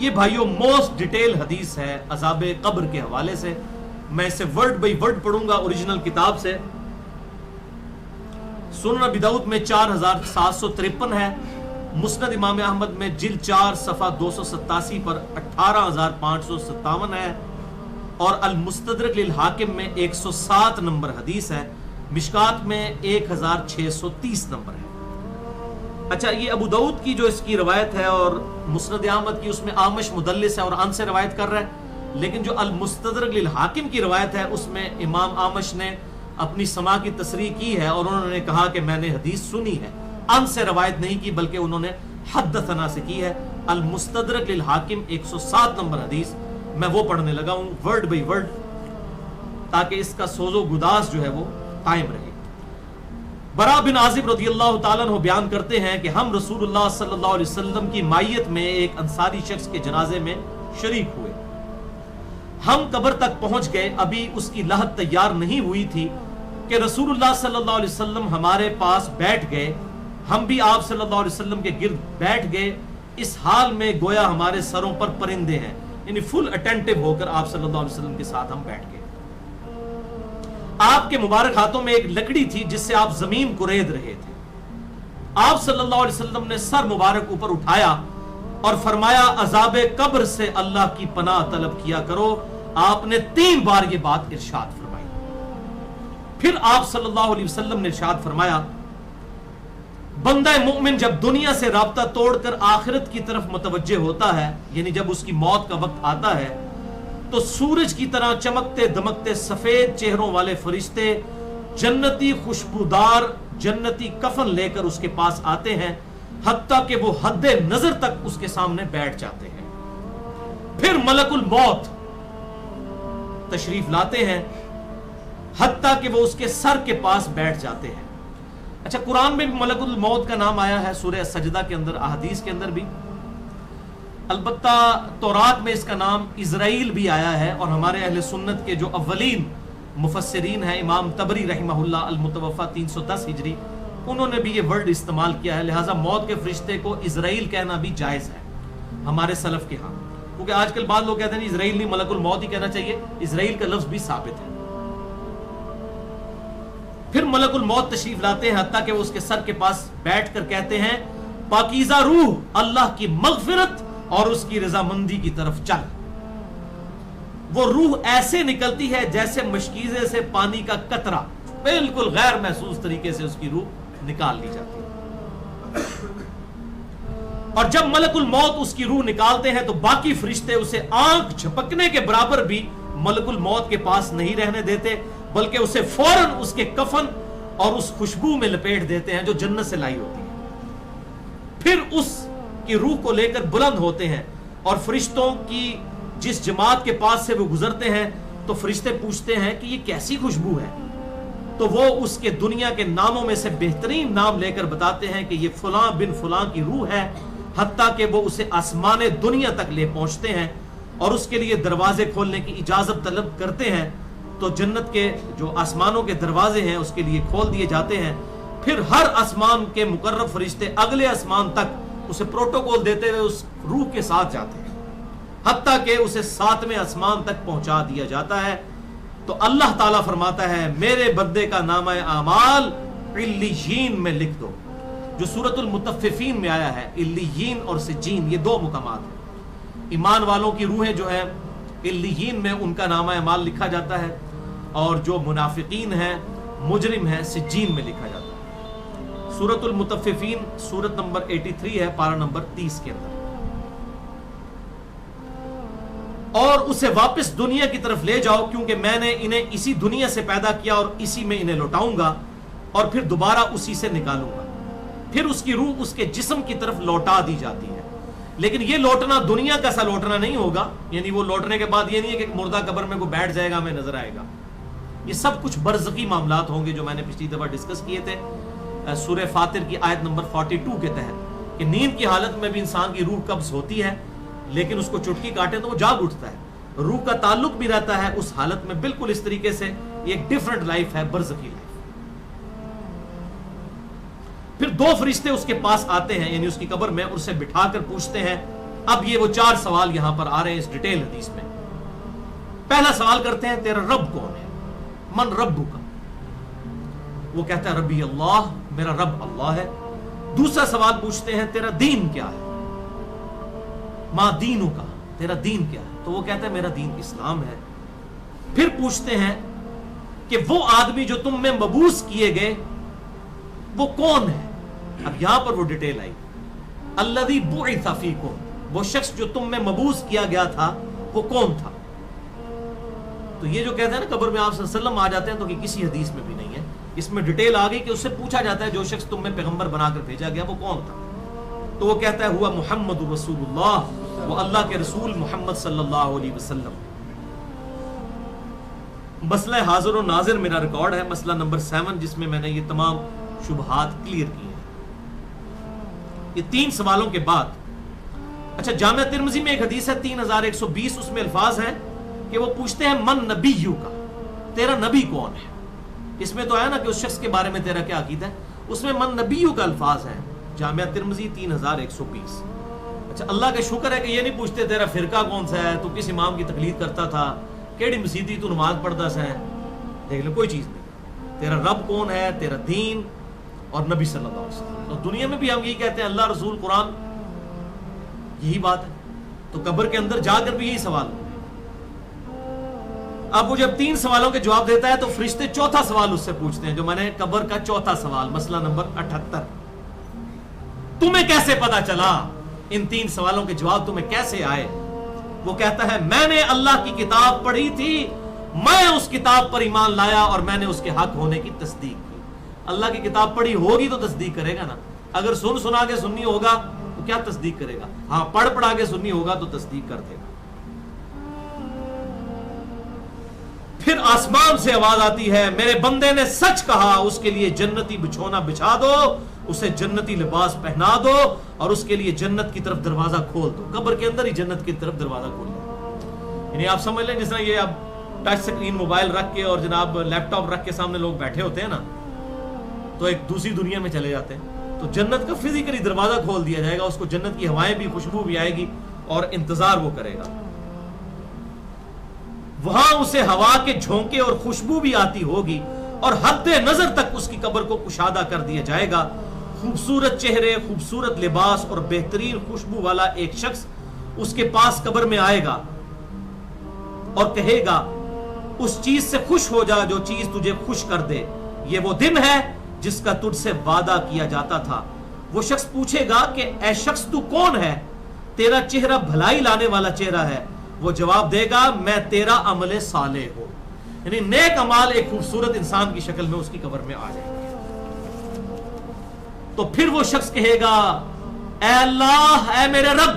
یہ بھائیوں most detail حدیث ہے عذاب قبر کے حوالے سے. میں اسے ورڈ بائی ورڈ پڑھوں گا اوریجنل کتاب سے. سنن ابی داؤد میں 4753 ہے. مسند امام احمد میں جلد 4 صفحہ 287 پر 18557 ہے. اور المستدرک للحاکم میں 107 نمبر حدیث ہے. مشکات میں 1630 نمبر ہے. اچھا یہ ابو داؤد کی جو اس کی روایت ہے اور مسند احمد کی اس میں آمش مدلس ہے اور ان سے روایت کر رہا ہے. لیکن جو المستدرک للحاکم کی روایت ہے اس میں امام آمش نے اپنی سماع کی تصریح کی ہے اور انہوں نے کہا کہ میں نے حدیث سنی ہے. ان سے روایت نہیں کی بلکہ انہوں نے حدثنا سے کی ہے. المستدرک للحاکم 107 نمبر حدیث میں وہ پڑھنے لگا ہوں ورڈ بائی ورڈ تاکہ اس کا سوز و گداز جو ہے وہ قائم رہے. برا بن عازب رضی اللہ تعالیٰ عنہ بیان کرتے ہیں کہ ہم رسول اللہ صلی اللہ علیہ وسلم کی مائیت میں ایک انصاری شخص کے جنازے میں شریک ہوئے. ہم قبر تک پہنچ گئے. ابھی اس کی لحد تیار نہیں ہوئی تھی کہ رسول اللہ صلی اللہ علیہ وسلم ہمارے پاس بیٹھ گئے. ہم بھی آپ صلی اللہ علیہ وسلم کے گرد بیٹھ گئے اس حال میں گویا ہمارے سروں پر پرندے ہیں. یعنی فل اٹینٹو ہو کر آپ صلی اللہ علیہ وسلم کے ساتھ ہم بیٹھ گئے. آپ کے مبارک ہاتھوں میں ایک لکڑی تھی جس سے آپ زمین کو رید رہے تھے. آپ صلی اللہ علیہ وسلم نے سر مبارک اوپر اٹھایا اور فرمایا عذاب قبر سے اللہ کی پناہ طلب کیا کرو. آپ نے 3 بار یہ بات ارشاد فرمائی. پھر آپ صلی اللہ علیہ وسلم نے ارشاد فرمایا بندہ مومن جب دنیا سے رابطہ توڑ کر آخرت کی طرف متوجہ ہوتا ہے یعنی جب اس کی موت کا وقت آتا ہے تو سورج کی طرح چمکتے دمکتے سفید چہروں والے فرشتے جنتی خوشبودار جنتی کفن لے کر اس کے پاس آتے ہیں حتیٰ کہ وہ حد نظر تک اس کے سامنے بیٹھ جاتے ہیں. پھر ملک الموت تشریف لاتے ہیں حتیٰ کہ وہ اس کے سر کے پاس بیٹھ جاتے ہیں. اچھا قرآن میں بھی ملک الموت کا نام آیا ہے سورہ سجدہ کے اندر, احادیث کے اندر بھی. البتہ تورات میں اس کا نام اسرائیل بھی آیا ہے اور ہمارے اہل سنت کے جو اولین مفسرین ہیں امام طبری رحمہ اللہ المتوفى 310 ہجری انہوں نے بھی یہ ورڈ استعمال کیا ہے. لہٰذا موت کے فرشتے کو اسرائیل کہنا بھی جائز ہے ہمارے سلف کے ہاں, کیونکہ آج کل بعض لوگ کہتے ہیں اسرائیل نہیں ملک الموت ہی کہنا چاہیے. اسرائیل کا لفظ بھی ثابت ہے. پھر ملک الموت تشریف لاتے ہیں حتیٰ کہ وہ اس کے سر کے پاس بیٹھ کر کہتے ہیں پاکیزہ روح اللہ کی مغفرت اور اس کی رضامندی کی طرف چل. وہ روح ایسے نکلتی ہے جیسے مشکیزے سے پانی کا قطرہ, بالکل غیر محسوس طریقے سے اس کی روح نکال لی جاتی ہے. اور جب ملک الموت اس کی روح نکالتے ہیں تو باقی فرشتے اسے آنکھ جھپکنے کے برابر بھی ملک الموت کے پاس نہیں رہنے دیتے بلکہ اسے فوراً اس کے کفن اور اس خوشبو میں لپیٹ دیتے ہیں جو جنت سے لائی ہوتی ہے. پھر اس کی روح کو لے کر بلند ہوتے ہیں اور فرشتوں کی جس جماعت کے پاس سے وہ گزرتے ہیں تو فرشتے پوچھتے ہیں کہ یہ کیسی خوشبو ہے, تو وہ اس کے دنیا کے ناموں میں سے بہترین نام لے کر بتاتے ہیں کہ یہ فلاں بن فلاں کی روح ہے. حتیٰ کہ وہ اسے آسمان دنیا تک لے پہنچتے ہیں اور اس کے لیے دروازے کھولنے کی اجازت طلب کرتے ہیں تو جنت کے جو آسمانوں کے دروازے ہیں اس کے لیے کھول دیے جاتے ہیں. پھر ہر آسمان کے مقرب فرشتے اگلے آسمان تک اسے پروٹوکول دیتے ہوئے اس روح کے ساتھ جاتے ہیں حتیٰ کہ اسے 7ویں آسمان تک پہنچا دیا جاتا ہے. تو اللہ تعالیٰ فرماتا ہے میرے بندے کا نامہ اعمال علیین میں لکھ دو, جو سورۃ المطففین میں آیا ہے. علیین اور سجین یہ 2 مقامات ہیں. ایمان والوں کی روحیں جو ہیں علیین میں ان کا نامہ اعمال لکھا جاتا ہے اور جو منافقین ہیں مجرم ہیں سجین میں لکھا جاتا ہے. سورۃ المطففین سورت نمبر 83 ہے پارہ نمبر 30 کے اندر. اور اسے واپس دنیا کی طرف لے جاؤ کیونکہ میں نے انہیں اسی دنیا سے پیدا کیا اور اسی میں انہیں لوٹاؤں گا اور پھر دوبارہ اسی سے نکالوں گا. پھر اس کی روح اس کے جسم کی طرف لوٹا دی جاتی ہے. لیکن یہ لوٹنا دنیا کا سا لوٹنا نہیں ہوگا, یعنی وہ لوٹنے کے بعد یہ نہیں ہے کہ مردہ قبر میں کوئی بیٹھ جائے گا ہمیں نظر آئے گا. یہ سب کچھ برزخی معاملات ہوں گے جو میں نے پچھلی دفعہ ڈسکس کیے تھے سورہ فاطر کی آیت نمبر 42 کے تحت کہ نیند کی حالت میں بھی انسان کی روح قبض ہوتی ہے لیکن اس کو چٹکی کاٹے تو وہ جاگ اٹھتا ہے. روح کا تعلق بھی رہتا ہے اس حالت میں بالکل اس طریقے سے. یہ ایک ڈیفرنٹ لائف ہے, برزخی لائف. پھر 2 فرشتے اس کے پاس آتے ہیں یعنی اس کی قبر میں, اسے بٹھا کر پوچھتے ہیں اب یہ وہ 4 سوال یہاں پر آ رہے ہیں اس ڈیٹیل حدیث میں. پہلا سوال کرتے ہیں تیرا رب کون ہے؟ من ربو کا؟ وہ کہتا ہے ربی اللہ، میرا رب اللہ ہے. دوسرا سوال پوچھتے ہیں تیرا دین کیا ہے؟ ما دینو کا، تیرا دین کیا ہے؟ تو وہ کہتا ہے میرا دین اسلام ہے. پھر پوچھتے ہیں کہ وہ آدمی جو تم میں مبعوث کیے گئے وہ کون ہے؟ اب یہاں پر وہ ڈیٹیل آئی، الذی بعث فیکم، وہ شخص جو تم میں مبعوث کیا گیا تھا وہ کون تھا؟ تو یہ جو کہتے ہیں نا قبر میں آپ صلی اللہ علیہ وسلم آ جاتے ہیں، تو کہ کسی حدیث میں بھی نہیں ہے. اس میں ڈیٹیل آ گئی کہ اس سے پوچھا جاتا ہے جو شخص تم میں پیغمبر بنا کر بھیجا گیا وہ کون تھا؟ تو وہ کہتا ہے ہوا محمد رسول اللہ، وہ اللہ کے رسول محمد صلی اللہ علیہ وسلم. مسئلہ حاضر و ناظر میرا ریکارڈ ہے، مسئلہ نمبر 7، جس میں میں نے یہ تمام شبہات کلیئر کی ہیں. یہ 3 سوالوں کے بعد اچھا جامعہ ترمذی میں ایک حدیث ہے 3120، اس میں الفاظ ہیں کہ وہ پوچھتے ہیں من نبیو کا، تیرا نبی کون ہے؟ اس میں تو ہے نا کہ اس شخص کے بارے میں تیرا کیا عقیدہ ہے، اس میں من نبیو کا الفاظ ہیں جامعہ ترمذی 3120. اچھا اللہ کا شکر ہے کہ یہ نہیں پوچھتے تیرا فرقہ کون سا ہے، تو کس امام کی تقلید کرتا تھا، کیڑی مسیدی تو نماز پڑھتا سا ہے. دیکھ لو کوئی چیز نہیں، تیرا رب کون ہے، تیرا دین اور نبی صلی اللہ علیہ وسلم. تو دنیا میں بھی ہم یہی کہتے ہیں اللہ رسول قرآن، یہی بات ہے. تو قبر کے اندر جا کر بھی یہی سوال. اب وہ جب 3 سوالوں کے جواب دیتا ہے تو فرشتے 4تھا سوال اس سے پوچھتے ہیں، جو میں نے قبر کا 4تھا سوال، مسئلہ نمبر 78، تمہیں کیسے پتا چلا، ان 3 سوالوں کے جواب تمہیں کیسے آئے؟ وہ کہتا ہے میں نے اللہ کی کتاب پڑھی تھی، میں اس کتاب پر ایمان لایا اور میں نے اس کے حق ہونے کی تصدیق کی. اللہ کی کتاب پڑھی ہوگی تو تصدیق کرے گا نا. اگر سنا کے سنی ہوگا تو کیا تصدیق کرے گا؟ ہاں پڑھا کے سنی ہوگا تو تصدیق کر دے گا. پھر آسمان سے آواز آتی ہے میرے بندے نے سچ کہا، اس کے لیے جنتی بچھونا بچھا دو، اسے جنتی لباس پہنا دو اور اس کے لیے جنت کی طرف دروازہ کھول دو. قبر کے اندر ہی جنت کی طرف دروازہ کھول دو. یعنی آپ سمجھ لیں جس طرح یہ اب ٹچ سکرین موبائل رکھ کے اور جناب لیپ ٹاپ رکھ کے سامنے لوگ بیٹھے ہوتے ہیں نا، تو ایک دوسری دنیا میں چلے جاتے ہیں. تو جنت کا فزیکلی دروازہ کھول دیا جائے گا، اس کو جنت کی ہوائیں بھی، خوشبو بھی آئے گی اور انتظار وہ کرے گا. وہاں اسے ہوا کے جھونکے اور خوشبو بھی آتی ہوگی اور حد نظر تک اس کی قبر کو کشادہ کر دیا جائے گا. خوبصورت چہرے، خوبصورت لباس اور بہترین خوشبو والا ایک شخص اس کے پاس قبر میں آئے گا اور کہے گا اس چیز سے خوش ہو جا جو چیز تجھے خوش کر دے، یہ وہ دن ہے جس کا تجھ سے وعدہ کیا جاتا تھا. وہ شخص پوچھے گا کہ اے شخص تو کون ہے، تیرا چہرہ بھلائی لانے والا چہرہ ہے. وہ جواب دے گا میں تیرا عمل صالح ہوں. یعنی نیک عمال ایک خوبصورت انسان کی شکل میں اس کی قبر میں آ جائے گا. تو پھر وہ شخص کہے گا اے اللہ، اے میرے رب،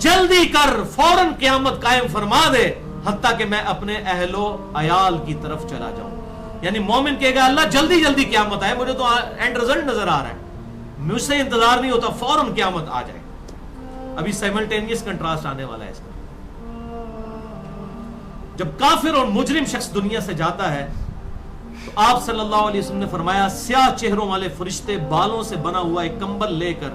جلدی کر، فوراً قیامت قائم فرما دے حتیٰ کہ میں اپنے اہل و عیال کی طرف چلا جاؤں. یعنی مومن کہے گا اللہ جلدی جلدی قیامت آئے، مجھے تو اینڈ رزلٹ نظر آ رہا ہے، مجھ سے انتظار نہیں ہوتا، فوراً قیامت آ جائے. ابھی سائملٹینیس کنٹراسٹ آنے والا ہے اس کا. جب کافر اور مجرم شخص دنیا سے جاتا ہے تو آپ صلی اللہ علیہ وسلم نے فرمایا سیاہ چہروں والے فرشتے بالوں سے بنا ہوا ایک کمبل لے کر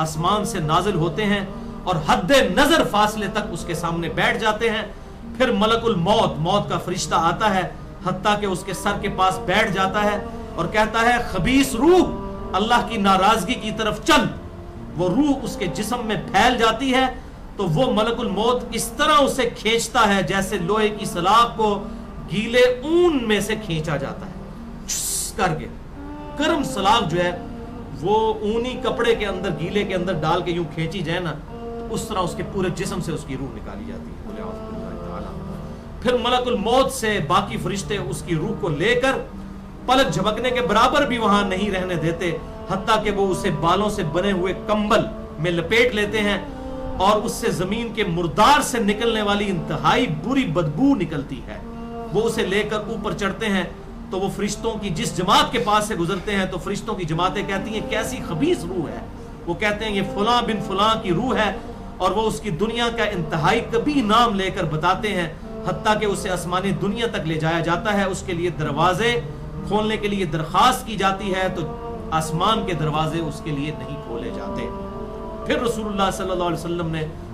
آسمان سے نازل ہوتے ہیں اور حد نظر فاصلے تک اس کے سامنے بیٹھ جاتے ہیں. پھر ملک الموت، موت کا فرشتہ آتا ہے حتیٰ کہ اس کے سر کے پاس بیٹھ جاتا ہے اور کہتا ہے خبیث روح اللہ کی ناراضگی کی طرف چل. وہ روح اس کے جسم میں پھیل جاتی ہے تو وہ ملک الموت اس طرح اسے کھینچتا ہے جیسے لوہے کی سلاخ کو گیلے اون میں سے کھینچا جاتا ہے چھس کر کے. گرم سلاخ جو ہے وہ اونی کپڑے کے اندر گیلے کے اندر ڈال کے یوں کھینچی جائے نا، تو اس طرح اس کے پورے جسم سے اس کی روح نکالی جاتی ہے. پھر ملک الموت سے باقی فرشتے اس کی روح کو لے کر پلک جھپکنے کے برابر بھی وہاں نہیں رہنے دیتے حتیٰ کہ وہ اسے بالوں سے بنے ہوئے کمبل میں لپیٹ لیتے ہیں اور اس سے زمین کے مردار سے نکلنے والی انتہائی بری بدبو نکلتی ہے. وہ اسے لے کر اوپر چڑھتے ہیں تو وہ فرشتوں کی جس جماعت کے پاس سے گزرتے ہیں تو فرشتوں کی جماعتیں کہتی ہیں کیسی خبیث روح ہے. وہ کہتے ہیں یہ فلاں بن فلاں کی روح ہے اور وہ اس کی دنیا کا انتہائی کبھی نام لے کر بتاتے ہیں حتیٰ کہ اسے آسمانی دنیا تک لے جایا جاتا ہے. اس کے لیے دروازے کھولنے کے لیے درخواست کی جاتی ہے تو آسمان کے دروازے اس کے لیے نہیں کھولے جاتے. پھر رسول اللہ صلی اللہ علیہ وسلم نے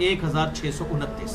1629।